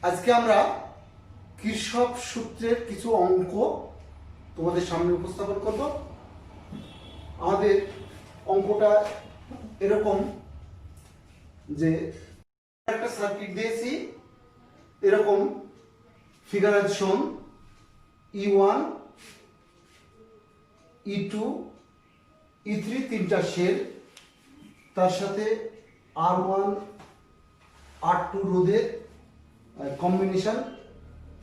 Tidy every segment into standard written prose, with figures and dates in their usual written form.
আজকে আমরা কিরশফ সূত্রের কিছু অঙ্ক তোমাদের সামনে উপস্থাপন করব। আমাদের অঙ্কটা এরকম যে একটা সার্কিট দিয়েছি, এরকম ফিগার আজ শোন E1 E2 E3 তিনটা শেল, তার সাথে R1 R2 রোধের কম্বিনেশন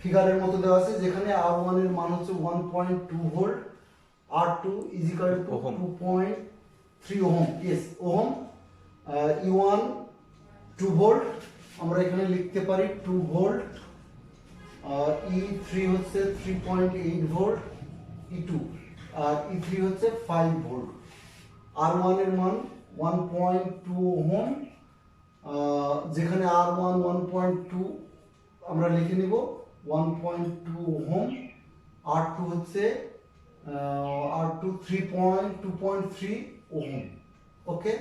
ফিগারের মতো দেওয়া আছে, যেখানে R1 এর মান হচ্ছে 1.2 volt, R2 is equal to 2.3 ohm, ohm, E1 2 volt, আমরা এখানে লিখতে পারি 2 ভোল্ট, আর E3 হচ্ছে 3.8 ভোল্ট, E2 আর E3 হচ্ছে 5 ভোল্ট। R1 এর মান 1.2 ওহম, যেখানে R1 1.2 আমরা লিখে নিব 1.2 ওহম, R2 হচ্ছে R2 2.3 ohm. Okay,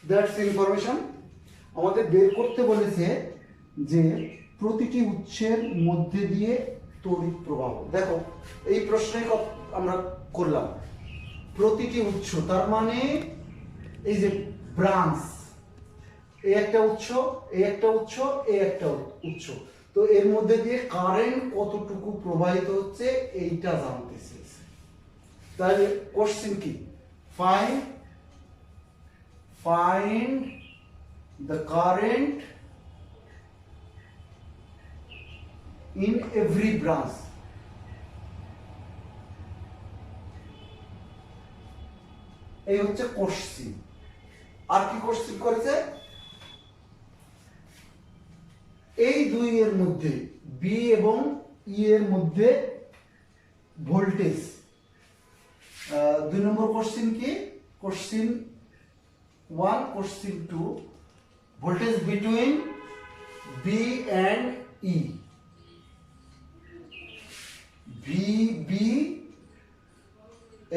that's information. আমাদের বের করতে বলেছে যে প্রতিটি উৎসের মধ্যে দিয়ে তড়িৎ প্রবাহ। দেখো এই প্রশ্নে আমরা করলাম প্রতিটি উৎস, তার মানে এই যে ব্রাঞ্চ, এই একটা উৎস, এই একটা উৎস, এই একটা উৎস, তো এর মধ্যে দিয়ে কারেন্ট কতটুকু প্রবাহিত হচ্ছে এইটা জানতে চেয়েছে। তাহলে কোশ্চেন কি, find the current in every branch. এই হচ্ছে কোশ্চেন। আর কি কোশ্চেন করেছে, এই দুই এর মধ্যে বি এবং ই এর মধ্যে ভোল্টেজ। 2 নম্বর কোশ্চেন কি, question 1, question 2, voltage between B and E, B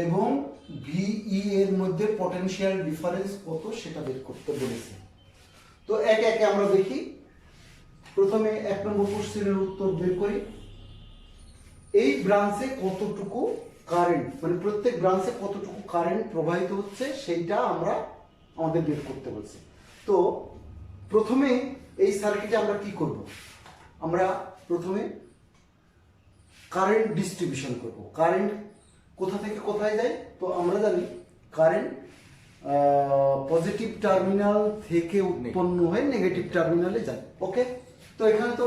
এবং ভিই এর মধ্যে পটেনশিয়াল ডিফারেন্স কত সেটা বের করতে বলেছে। তো একে একে আমরা দেখি। প্রথমে 1 নম্বর কোশ্চেনের উত্তর বের করি। এই ব্রাঞ্চে কতটুকু কারেন্ট, মানে প্রত্যেক ব্রাঞ্চে কতটুকু কারেন্ট প্রবাহিত হচ্ছে সেইটা আমরা আমাদের বের করতে বলছি। তো প্রথমে এই সার্কিটে আমরা কি করব, আমরা প্রথমে কারেন্ট ডিস্ট্রিবিউশন করব। কারেন্ট কোথা থেকে কোথায় যায়, তো আমরা জানি কারেন্ট পজিটিভ টার্মিনাল থেকে উৎপন্ন হয়ে নেগেটিভ টার্মিনালে যায়। ওকে, তো এখানে তো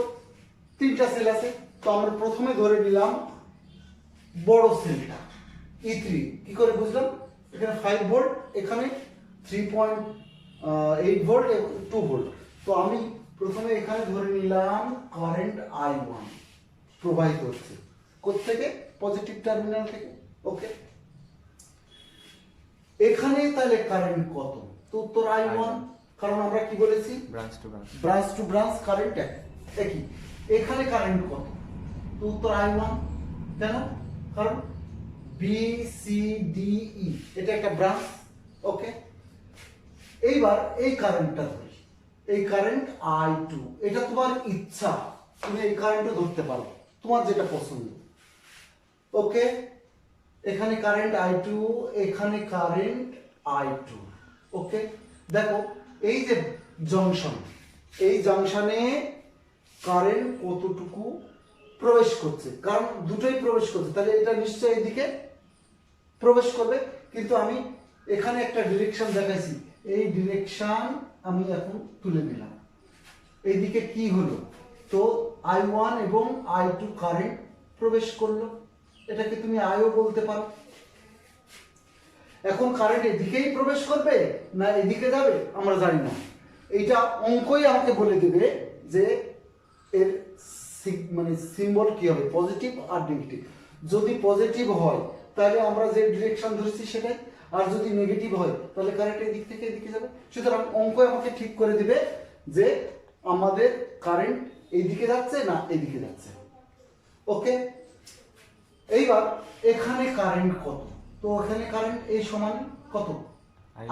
তিনটা সেল আছে, তো আমরা প্রথমে ধরে নিলাম বড় সেলটা E3। কি করে বুঝলাম, এখানে 5 ভোল্ট, এখানে 3.8 ভোল্ট এবং 2 ভোল্ট। তো আমি প্রথমে এখানে ধরে নিলাম কারেন্ট I1 প্রবাহিত হচ্ছে কোত্থেকে, পজিটিভ টার্মিনাল থেকে। ওকে, এখানে তাহলে কারেন্ট কত, তো উত্তর I1, কারণ আমরা কি বলেছি ব্রাঞ্চ টু ব্রাঞ্চ কারেন্ট একই। এখানে কারেন্ট কত, তো উত্তর I1। কেন, কারণ বি সি ডি ই এটা একটা ব্রাঞ্চ। ওকে, এইবার এই কারেন্টটা ধরি, এই কারেন্ট I2, এটা তোমার ইচ্ছা, তুমি এই কারেন্টও ধরতে পারো, তোমার যেটা পছন্দ। ওকে, এখানে কারেন্ট I2, এখানে কারেন্ট I2। ওকে, দেখো এই যে জংশন, এই জংশনে কারেন্ট কতটুকু প্রবেশ করছে, কারণ দুটোই প্রবেশ করছে, তাহলে এটা নিশ্চয়ই এদিকে প্রবেশ করবে। কিন্তু আমি এখানে একটা ডিরেকশন দেখাইছি, এই ডিরেকশন আমি এখন তুলে নিলাম। এইদিকে কি হলো, তো I1 এবং I2 কারেন্ট প্রবেশ করলো, এটাকে তুমি আইও বলতে পারো। এখন কারেন্ট এদিকেই প্রবেশ করবে না এদিকে যাবে আমরা জানি না, এইটা অঙ্কই আমাকে বলে দেবে যে এর মানে সিম্বল কি হবে, পজিটিভ আর নেগেটিভ। যদি পজিটিভ হয় তাহলে আমরা যে ডিরেকশন ধরেছি সেটাই, আর যদি নেগেটিভ হয় তাহলে কারেন্ট এদিক থেকে এদিকে যাবে। সুতরাং অঙ্ক আমাকে ঠিক করে দিবে যে আমাদের কারেন্ট এইদিকে যাচ্ছে না এইদিকে যাচ্ছে। ওকে, এইবার এখানে কারেন্ট কত, তো এখানে কারেন্ট এই সমান কত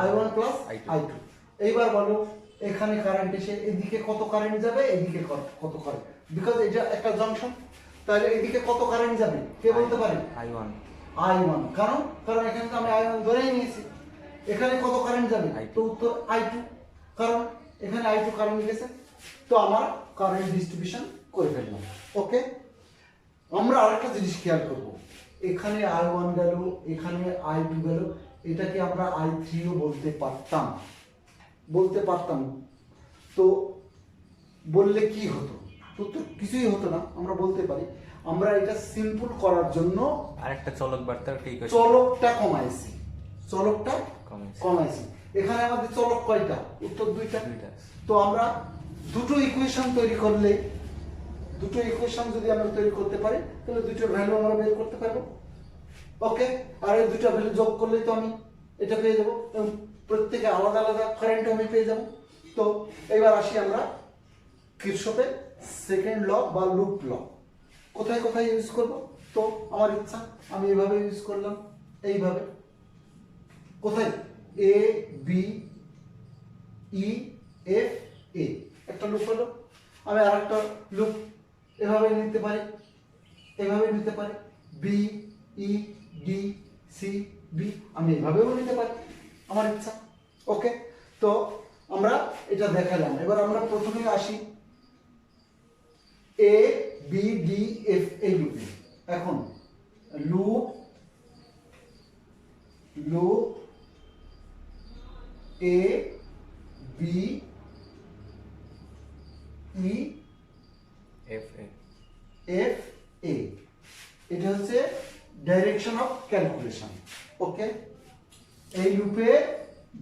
I1 প্লাস I2। এইবার বলো এখানে কারেন্ট এসে এদিকে কত কারেন্ট যাবে, এদিকে কত কারেন্ট, বিকজ এটা একটা জংশন, তাহলে এদিকে কত কারেন্ট যাবে কে বলতে পারে? I1 I1। কারণ কারণ এখানে তো আমি I1 ধরেই নিয়েছি। এখানে কত কারেন্ট যাবে? তো উত্তর I2, কারণ এখানে I2 কারেন্ট গেছে। তো আমার কারেন্ট ডিস্ট্রিবিউশন করে ফেললাম। ওকে, আমরা আরেকটা জিনিস খেয়াল করব, এখানে I1 গেল, এখানে I2 গেল, এটাকে আমরা I3 ও বলতে পারতাম। তো বললে কি হতো? তো কিছুই হতো না, আমরা বলতে পারি। আমরা এটা সিম্পল করার জন্য আরেকটা চলক বার্তার ঠিক আছে, চলকটা কমাইছি। কমাইছি। এখানে আমাদের চলক কয়টা? উত্তর দুইটা। তো আমরা দুটো ইকুয়েশন তৈরি করলে, দুটো ইকুয়েশন যদি আমরা তৈরি করতে পারি, তাহলে দুটোর ভ্যালু আমরা বের করতে পারবো। ওকে, আর এই দুটো ভ্যালু যোগ করলে তো আমি এটা পেয়ে যাবো, এবং প্রত্যেকে আলাদা আলাদা কারেন্ট আমি পেয়ে যাবো। তো এবার আসি আমরা কিরশফের সেকেন্ড ল বা লুপ ল কোথায় কোথায় ইউজ করব। তো আমার ইচ্ছা আমি এইভাবে ইউজ করলাম, এইভাবে। কোথায়? এ বি ই এফ এ একটা লুপ হলো। আমি আরেকটা লুপ এভাবে নিতে পারি, এভাবে নিতে পারি। B E D C B আমি এভাবেও নিতে পারি, আমার ইচ্ছা। ওকে, তো আমরা এটা দেখালাম। এবার আমরা প্রথমে আসি এ বি ডি এফ এই লুপে। এখন loop A B E F A, এটা হচ্ছে ডাইরেকশন অফ ক্যালকুলেশন। ওকে, এই লুপে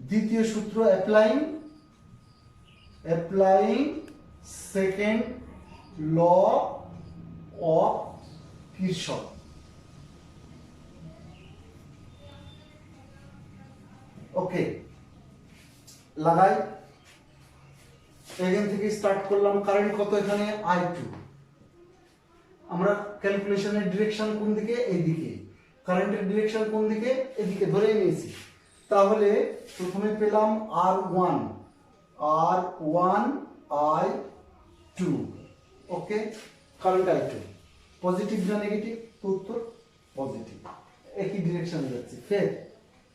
দ্বিতীয় সূত্র অ্যাপ্লাইং সেকেন্ড ল অফ কিরশফ। ওকে, লাগাই। এখান থেকে স্টার্ট করলাম। কারেন্ট কত? এখানে I2। আমরা ক্যালকুলেশনের ডিরেকশন কোন দিকে? এইদিকে। কারেন্টের ডিরেকশন কোন দিকে? এদিকে ধরেই নিয়েছি। তাহলে প্রথমে পেলাম R1 I2। ওকে, কারেন্ট I2 পজিটিভ না নেগেটিভ? তো উত্তর পজিটিভ, একই ডিরেকশনে যাচ্ছি। ফের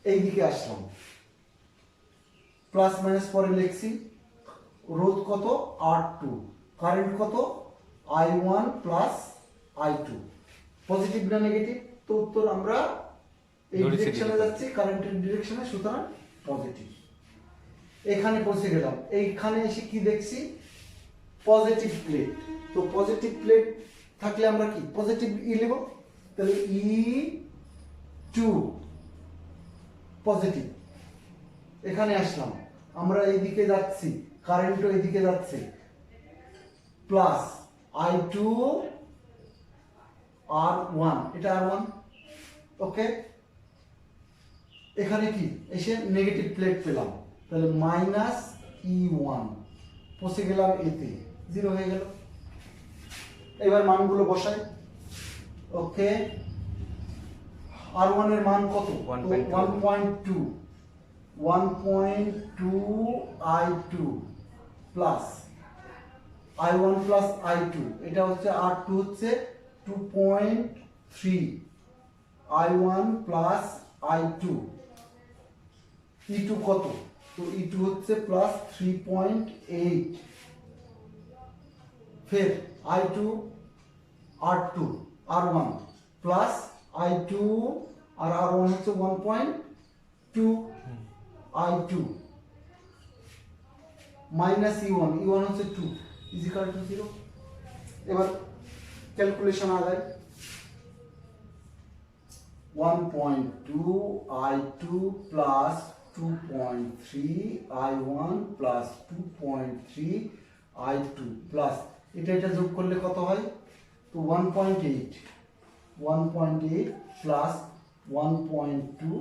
এই দিকে আসলাম, প্লাস মাইনাস পরে লিখছি। রোধ কত? R2। কারেন্ট কত? I1 plus I2। পজিটিভ না নেগেটিভ? তো উত্তর আমরা এই ডিরেকশনে যাচ্ছি, কারেন্টের ডিরেকশনে, সুতরাং পজিটিভ। এখানে পৌঁছে গেলাম। এইখানে এসে কি দেখছি? Positive plate. তো পজিটিভ প্লেট থাকলে আমরা কি পজিটিভ ই লিখব, তাহলে E2 পজিটিভ। এখানে আসলাম, আমরা এইদিকে যাচ্ছি, কারেন্টও এইদিকে যাচ্ছে, প্লাস I2 R1, এটা R1। ওকে, এখানে কি এসে নেগেটিভ প্লেট পেলাম, তাহলে মাইনাস E1 পৌঁছে গেলাম এতে, 0 হয়ে গেল। এবার মানগুলো বসাই। ওকে, R1 এর মান কত? 1.2 I2 plus I1 plus I2, এটা হচ্ছে R2 হচ্ছে 2.3 I1 প্লাস I2। E2 কত? তো E2 হচ্ছে প্লাস 3.8। फिर I2 R2 R1 plus I2 আর R1 হচ্ছে 1.2 I2 মাইনাস E1 হচ্ছে 2 ইজ ইকুয়াল টু 0। এবার ক্যালকুলেশন আগাই। 1.2 I2 plus 2.3 I1 plus 2.3 I2 plus এটা যোগ করলে কত হয়? তো 1.8 plus 1.2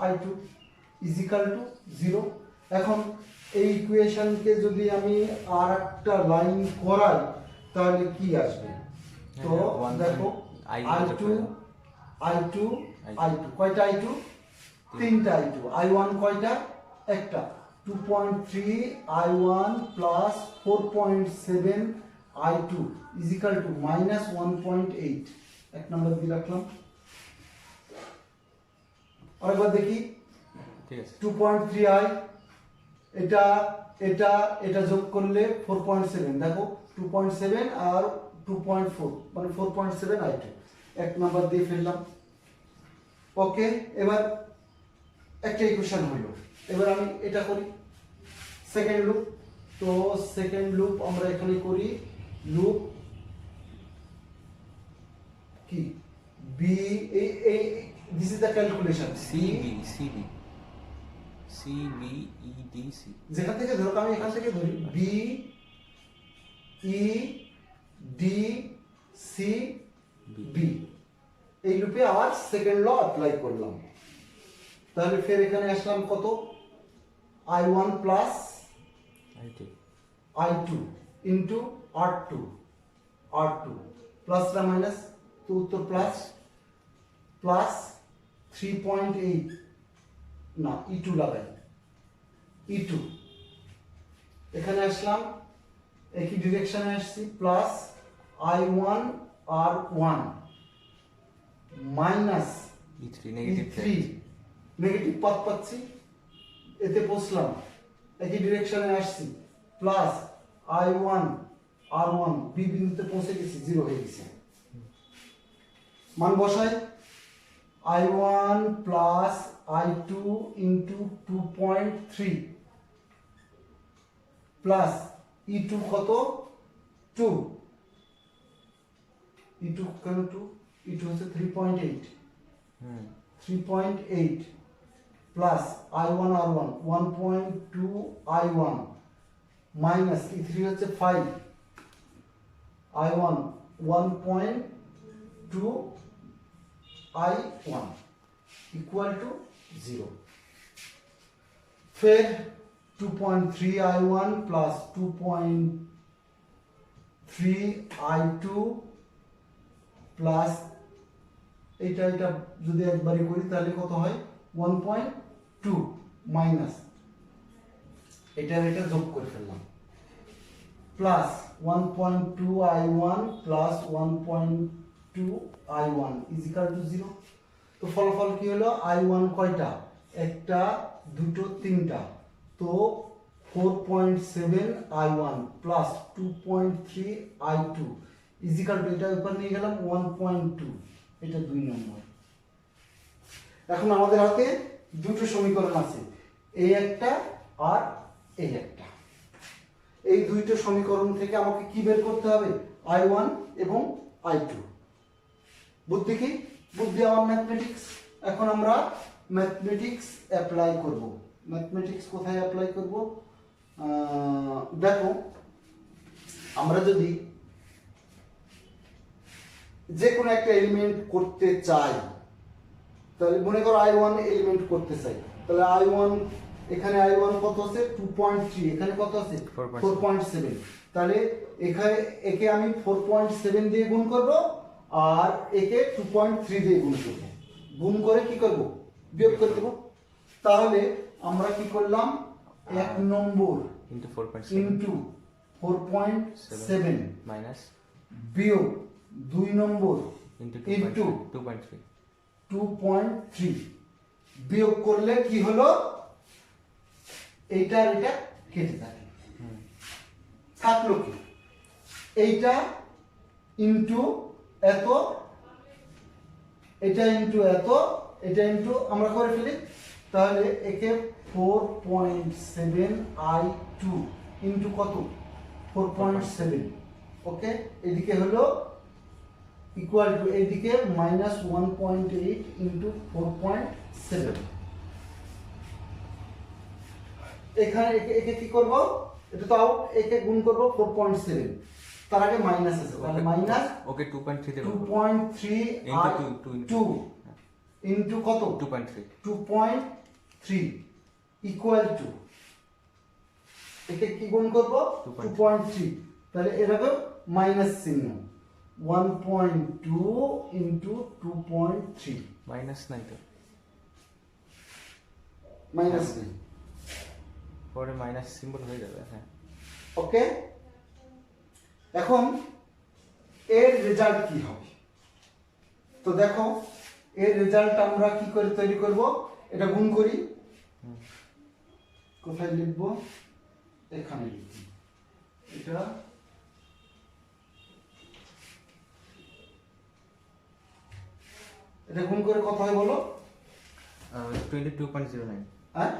I2 is equal to 0। এখন এই ইকুয়েশনকে যদি আমি আর একটা লাইন করাই তাহলে কি আসবে? তো দেখো I2 কয়টা I2? তিনটা I2। I1 কয়টা? একটা। 2.3 I1 plus 4.7 I2 is equal to minus 1.8 এক নম্বর দিয়ে রাখলাম আরেকবার দেখি ঠিক আছে 2.3 I এটা এটা এটা যোগ করলে 4.7 দেখো 2.7 আর 2.4 মানে 4.7 I2 এক নাম্বার দিয়ে ফেললাম ওকে এবার একটা ইকুয়েশন হলো এবার আমি এটা করি সেকেন্ড লুপ তো সেকেন্ড লুপ আমরা এখানে করি লুপ কি বি এই this is the calculation CBEDC যেখান থেকে ধরো আমি এখান থেকে ধরি B E D C B এই লুপে আবার সেকেন্ড ল অ্যাপ্লাই করলাম তাহলে ফের এখানে আসলাম কত I1 plus I2 into R2 plus না মাইনাস তো উত্তর প্লাস প্লাস 3.8 না E2 লাগাই E2 এখানে আসলাম একই ডিরেকশনে আসছি plus I1 R1 minus E3 negative E3 negative path পাচ্ছি এতে বসলাম একই ডিরেকশনে আসছি প্লাস I1 R1 বি বিন্দুতে পৌঁছে গেছি জিরো হয়ে গেছে মান বসাই I1 plus I2 into 2.3 plus E2 কত 2 E2 কেন 2 E2 হচ্ছে 3.8 3.8 plus I1 R1 1.2 I1 minus E3 হচ্ছে 5 I1 1.2 I1 equal to 0 फिर 2.3 I1 plus 2.3 I2 plus এটা এটা যদি একবারই করি তাহলে কত হয় 1.2 মাইনাস এটা এটা যোগ করে ফেললাম plus 1.2 I1 plus 1.2 I1 is equal to 0 তো ফলাফল কি হলো I1 কয়টা একটা দুটো তিনটা তো 4.7 I1 plus 2.3 I2 is equal to এটা উপর নিয়ে গেলাম 1.2 এটা 2 নম্বর এখন আমাদের হাতে দুটো সমীকরণ আছে এই একটা আর এই একটা এই দুইটা সমীকরণ থেকে আমাকে কি বের করতে হবে I1 এবং I2 বুদ্ধি কি বুদ্ধি আমার ম্যাথমেটিক্স এখন আমরা ম্যাথমেটিক্স অ্যাপ্লাই করব ম্যাথমেটিক্স কোথায় অ্যাপ্লাই করব দেখো আমরা যদি যে কোনো একটা এলিমেন্ট করতে চাই তাহলে মনে করো I1 এলিমেন্ট করতে চাই তাহলে I1 এখানে I1 কত আছে 2.3 এখানে কত আছে 4.7 তাহলে এখানে একে আমি 4.7 দিয়ে গুণ করব আর একে 2.3 দিয়ে গুণ করব গুণ করে কি করব বিয়োগ করে দেব তাহলে আমরা কি করলাম 1 নম্বর ইনটু 4.7 মাইনাস বিয়োগ 2 নম্বর ইনটু 2.3 বিয়োগ করলে কি হলো এইটা আর এটা কেটে থাকে থাকলো কি এইটা ইনটু এত এটা ইনটু এত এটা ইনটু আমরা করে ফেলি তাহলে একে 4.7 I2 ইনটু কত 4.7 ওকে এদিকে হলো ইকুয়াল টু এদিকে মাইনাস 1.8 ইনটু 4.7 এখানে একে কি করব এটা তো আউট একে গুণ করব 4.7 তার আগে মাইনাস আছে তাহলে মাইনাস ওকে 2.3 দেব 2.3 ইনটু 2 ইনটু কত 2.3 ইকুয়াল টু একে কি গুণ করব 2.3 তাহলে এরকম মাইনাস চিহ্ন 1.2 ইনটু 2.3 মাইনাস নাই তো মাইনাস নেই পরে মাইনাস সিম্বল হয়ে যাবে, হ্যাঁ। ওকে, এখন এর রেজাল্ট কি হবে? তো দেখো এর রেজাল্ট আমরা কি করে তৈরি করব, এটা গুণ করি। কোথায় লিখব? এখানে লিখব। এটা গুণ করে কত হয় বলো? 22.09, হ্যাঁ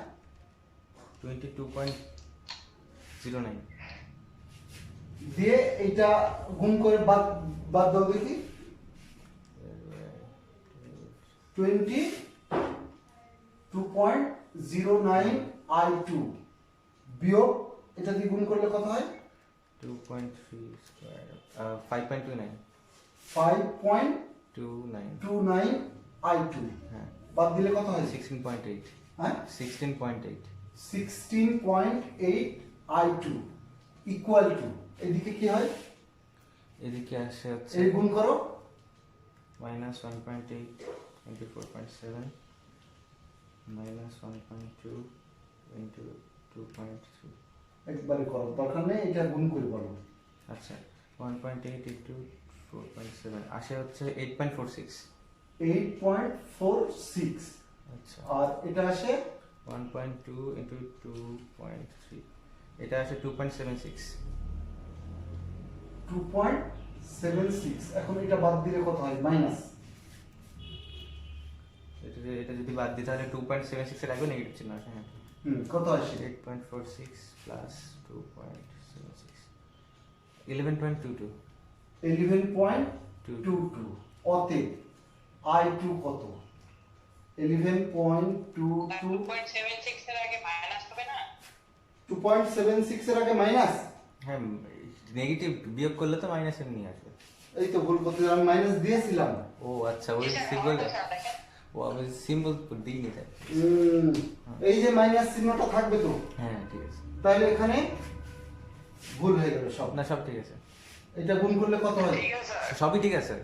22.09 দিয়ে এটা গুণ করে বাদ বাদ দাও দেখি। 22.09 I2 বিয়োগ এটা দিয়ে গুণ করলে কত হয়? 2.3 স্কয়ার 5.29 5.29 I2 হ্যাঁ, বাদ দিলে কত হয়? 16.8, হ্যাঁ 16.8 16.8 I2 ইকুয়াল টু এদিকে কি হয়? এদিকে আসে হচ্ছে এই গুণ করো minus 1.8 into 4.7 minus 1.2 into 2.3, একবারে করো, দরকার নেই এটা গুণ করে বলো। আচ্ছা 1.8 into 4.7 আসে হচ্ছে 8.46, 8.46 আচ্ছা আর এটা আসে 1.2 into 2.3 এটা আসে 2.76, 2.76 এখন এটা বাদ দিলে কত হয়? মাইনাস এটা যদি বাদ দিই তাহলে 2.76 এর আগে নেগেটিভ চিহ্ন আসে, হ্যাঁ। কত আসে? 8.46 plus 2.76 11.22 11.22 অতএব I2 কত? 11.22 2.76 এর আগে মাইনাস হবে না? 2.76 এর আগে মাইনাস, হ্যাঁ, নেগেটিভ বিয়োগ করলে তো মাইনাস এমনি আসবে। এই তো ভুল করতে আমি মাইনাস দিয়েছিলাম। ও আচ্ছা, ওই সিম্বল, ও আমি সিম্বল দিইনি তাই। এই যে মাইনাস চিহ্নটা থাকবে তো, হ্যাঁ ঠিক আছে, তাহলে এখানে ভুল হয়ে গেল সব। না সব ঠিক আছে, এটা গুণ করলে কত হয়? ঠিক আছে স্যার, সবই ঠিক আছে,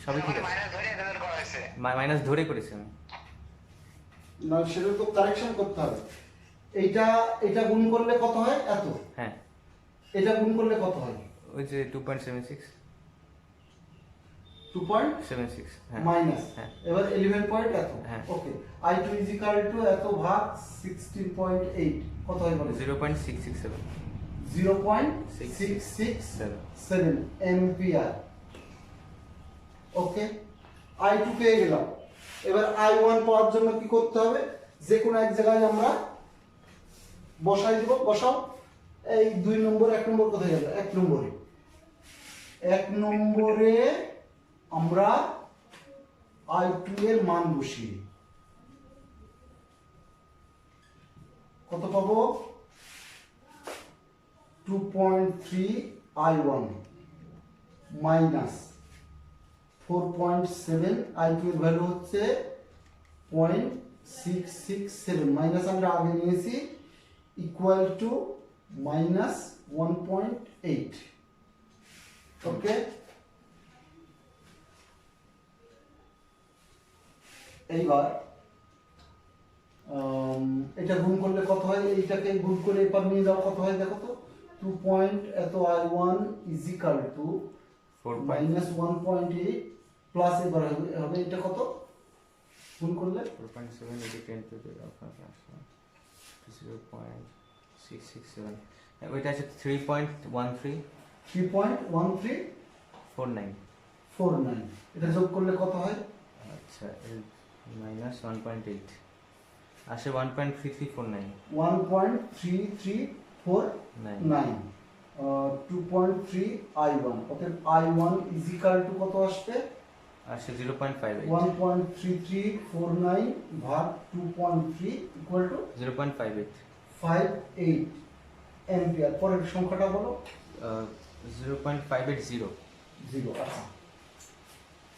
সবই ঠিক আছে, মাইনাস ধরে রেজাল্ট করা হয়েছে। মাইনাস ধরে করেছি আমি। না সেটা তো কারেকশন করতে হবে। এইটা এটা গুণ করলে কত হয়? এত। হ্যাঁ, এটা গুণ করলে কত হয়? ওই যে 2.76 2.76 হ্যাঁ মাইনাস হ্যাঁ এবার 11 পয়েন্ট এত। হ্যাঁ। ওকে, I2 এত ভাগ 16.8 কত হয় বলো? 0.667 0.667 এম্পিয়ার। ওকে, I2 পেয়ে গেলাম। এবার I1 পাওয়ার জন্য কি করতে হবে? যে কোনো এক জায়গায় আমরা বসাই দিব। বসাও। এই 2 নম্বর 1 নম্বর কোথায় গেল? 1 নম্বরে, 1 নম্বরে আমরা I2 এর মান বসিয়ে কত পাবো? 2.3 I1 মাইনাস 4.7 I2 এর ভ্যালু হচ্ছে 0.667 মাইনাস আমরা আগে নিয়েছি ইকুয়াল টু মাইনাস 1.8। ওকে, এইবার এটা গুণ করলে কত হয়? এইটাকে গুণ করে এবার নিয়ে যাও, কত হয় দেখো তো? 2 পয়েন্ট এত I1 is equal to 4. Minus 1.8 plus এবার হবে এটা কত গুণ করলে? 4.7 into 10 to the power 0.667, ওইটা আছে 3.13 3.1349 49, এটা যোগ করলে কত হয়? আচ্ছা মাইনাস 1.8 আসে 1.3349 1.3349 2.3 I1 অতএব I1 ইজ ইকুয়াল টু কত আসবে? আসে 0.58 1.3349 ভাগ 2.3 ইকুয়াল টু 0.58 58 অ্যাম্পিয়ার। পরের সংখ্যাটা বলো। 0.580 0। আচ্ছা,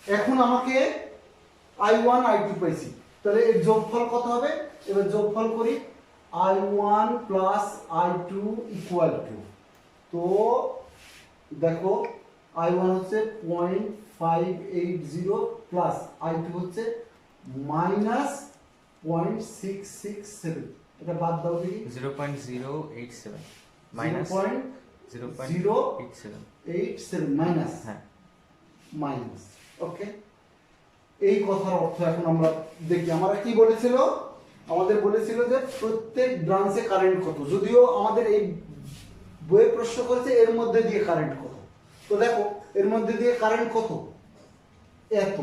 এখন আমাকে I1 I2 পাইছি, তাহলে এর যোগফল কত হবে? এবার যোগফল করি। I1 plus I2 equal to, তো দেখো I1 হচ্ছে 0.580 প্লাস I2 হচ্ছে মাইনাস 0.667। এটা বাদ দাও দেখি 0.087 মাইনাস 0.087 0.087 মাইনাস হ্যাঁ মাইনাস ওকে। এই কথার অর্থ এখন আমরা দেখি আমরা কি বলেছিল, আমাদের বলেছিল যে প্রত্যেক ব্রাঞ্চে কারেন্ট কত, যদিও আমাদের এই বইয়ে প্রশ্ন করেছে এর মধ্যে দিয়ে কারেন্ট কত। তো দেখো এর মধ্যে দিয়ে কারেন্ট কত, এত।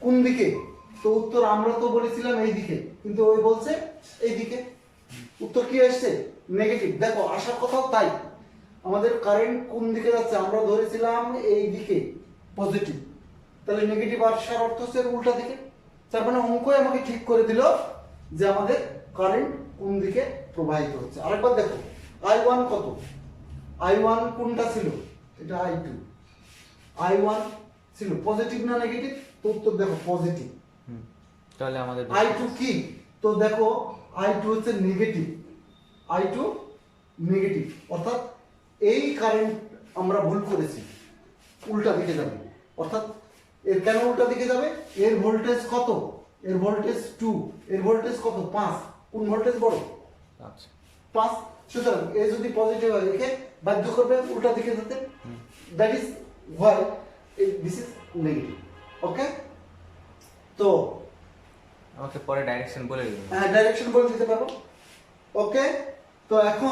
কোন দিকে? তো উত্তর আমরা তো বলেছিলাম এই দিকে, কিন্তু ওই বলছে এই দিকে। উত্তর কি আসছে? নেগেটিভ। দেখো আসার কথাও তাই, আমাদের কারেন্ট কোন দিকে যাচ্ছে, আমরা ধরেছিলাম এই দিকে পজিটিভ, তাহলে নেগেটিভ আসার অর্থ হচ্ছে এর উল্টা দিকে। তার মানে অঙ্কই আমাকে ঠিক করে দিল যে আমাদের কারেন্ট কোন দিকে প্রবাহিত হচ্ছে। আরেকবার দেখো I1 কত, I1 কোনটা ছিল, এটা I2, I1 ছিল পজিটিভ না নেগেটিভ, তো উত্তর দেখো পজিটিভ। তাহলে আমাদের I2 কি, তো দেখো I2 হচ্ছে নেগেটিভ, I2 নেগেটিভ, অর্থাৎ এই কারেন্ট আমরা ভুল করেছি, উল্টা দিকে যাবে। অর্থাৎ এর কেন উল্টা দিকে যাবে, এর ভোল্টেজ কত, এর ভোল্টেজ 2, এর ভোল্টেজ কত 5, কোন ভোল্টেজ বড়, আচ্ছা 5। সুতরাং এ যদি পজিটিভ হয় একে বাধ্য করবে উল্টা দিকে যেতে, that is why this is negative. Okay, তো আমাকে পরে ডাইরেকশন বলে দিবেন। ডাইরেকশন বলে দিতে পারবো। ওকে, তো এখন